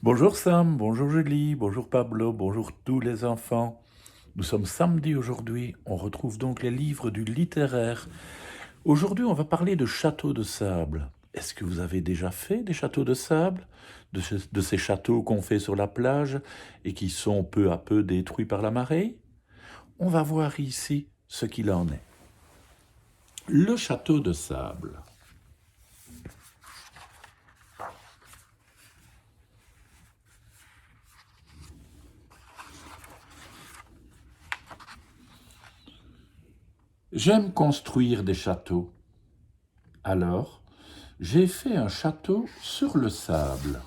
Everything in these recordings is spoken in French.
Bonjour Sam, bonjour Julie, bonjour Pablo, bonjour tous les enfants. Nous sommes samedi aujourd'hui, on retrouve donc les livres du littéraire. Aujourd'hui on va parler de châteaux de sable. Est-ce que vous avez déjà fait des châteaux de sable? De ces châteaux qu'on fait sur la plage et qui sont peu à peu détruits par la marée? On va voir ici ce qu'il en est. Le château de sable. J'aime construire des châteaux. Alors, j'ai fait un château sur le sable.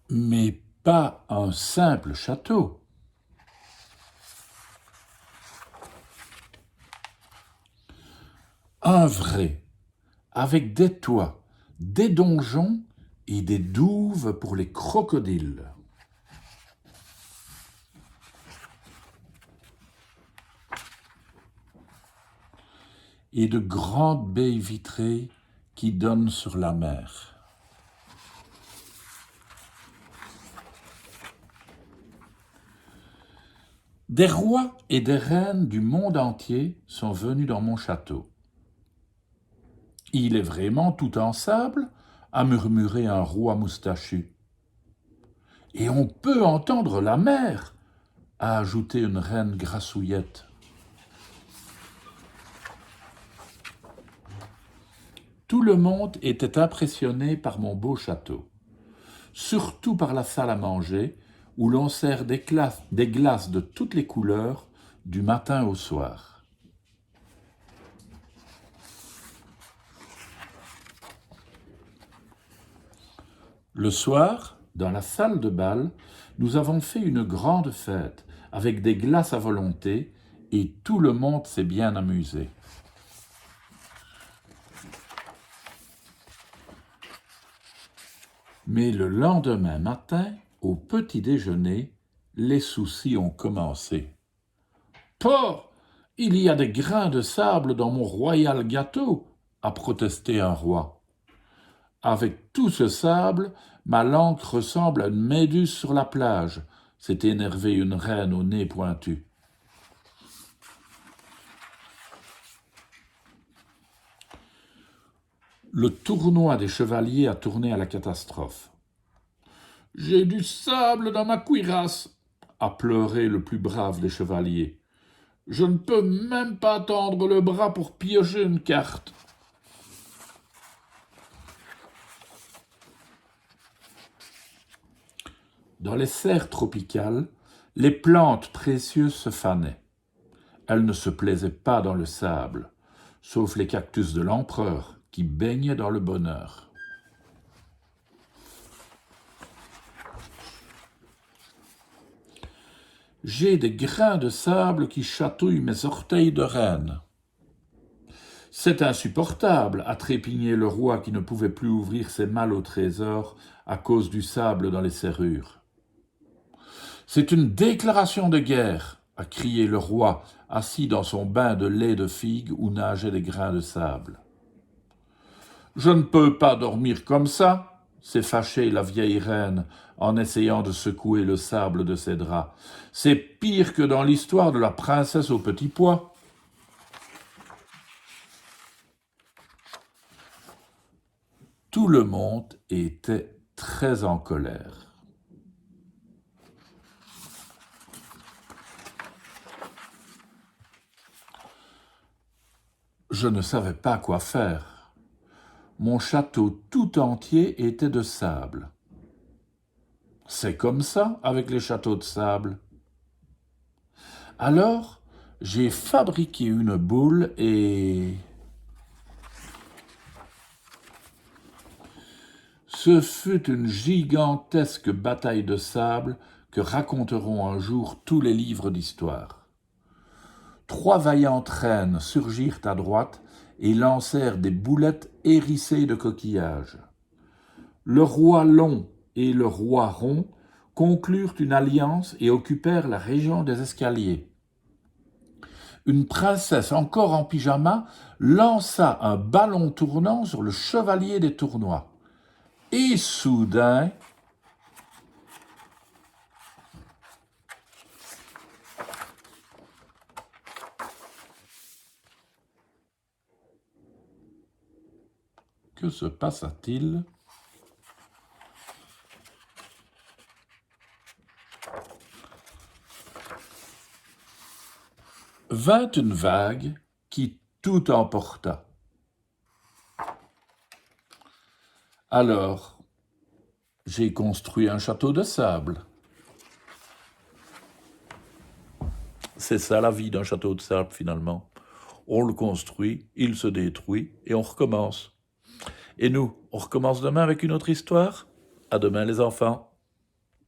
Mais pas un simple château. Un vrai, avec des toits, des donjons et des douves pour les crocodiles. Et de grandes baies vitrées qui donnent sur la mer. Des rois et des reines du monde entier sont venus dans mon château. Il est vraiment tout en sable, a murmuré un roi moustachu. Et on peut entendre la mer, a ajouté une reine grassouillette. Tout le monde était impressionné par mon beau château, surtout par la salle à manger, où l'on sert des glaces de toutes les couleurs, du matin au soir. Le soir, dans la salle de bal, nous avons fait une grande fête, avec des glaces à volonté, et tout le monde s'est bien amusé. Mais le lendemain matin, au petit déjeuner, les soucis ont commencé. Pas, il y a des grains de sable dans mon royal gâteau, a protesté un roi. Avec tout ce sable, ma langue ressemble à une méduse sur la plage, s'est énervée une reine au nez pointu. Le tournoi des chevaliers a tourné à la catastrophe. J'ai du sable dans ma cuirasse, a pleuré le plus brave des chevaliers. Je ne peux même pas tendre le bras pour piocher une carte. Dans les serres tropicales, les plantes précieuses se fanaient. Elles ne se plaisaient pas dans le sable, sauf les cactus de l'empereur qui baignaient dans le bonheur. J'ai des grains de sable qui chatouillent mes orteils de reine. C'est insupportable, a trépigné le roi qui ne pouvait plus ouvrir ses malles au trésor à cause du sable dans les serrures. C'est une déclaration de guerre, a crié le roi, assis dans son bain de lait de figue où nageaient des grains de sable. Je ne peux pas dormir comme ça, s'est fâchée la vieille reine en essayant de secouer le sable de ses draps. C'est pire que dans l'histoire de la princesse au petit pois. Tout le monde était très en colère. Je ne savais pas quoi faire. Mon château tout entier était de sable. C'est comme ça avec les châteaux de sable. Alors, j'ai fabriqué une boule et... Ce fut une gigantesque bataille de sable que raconteront un jour tous les livres d'histoire. 3 vaillantes reines surgirent à droite et lancèrent des boulettes hérissées de coquillages. Le roi long et le roi rond conclurent une alliance et occupèrent la région des escaliers. une princesse encore en pyjama lança un ballon tournant sur le chevalier des tournois. Et soudain, que se passa-t-il? Vint une vague qui tout emporta. Alors, j'ai construit un château de sable. C'est ça la vie d'un château de sable finalement. On le construit, il se détruit et on recommence. Et nous, on recommence demain avec une autre histoire? À demain les enfants.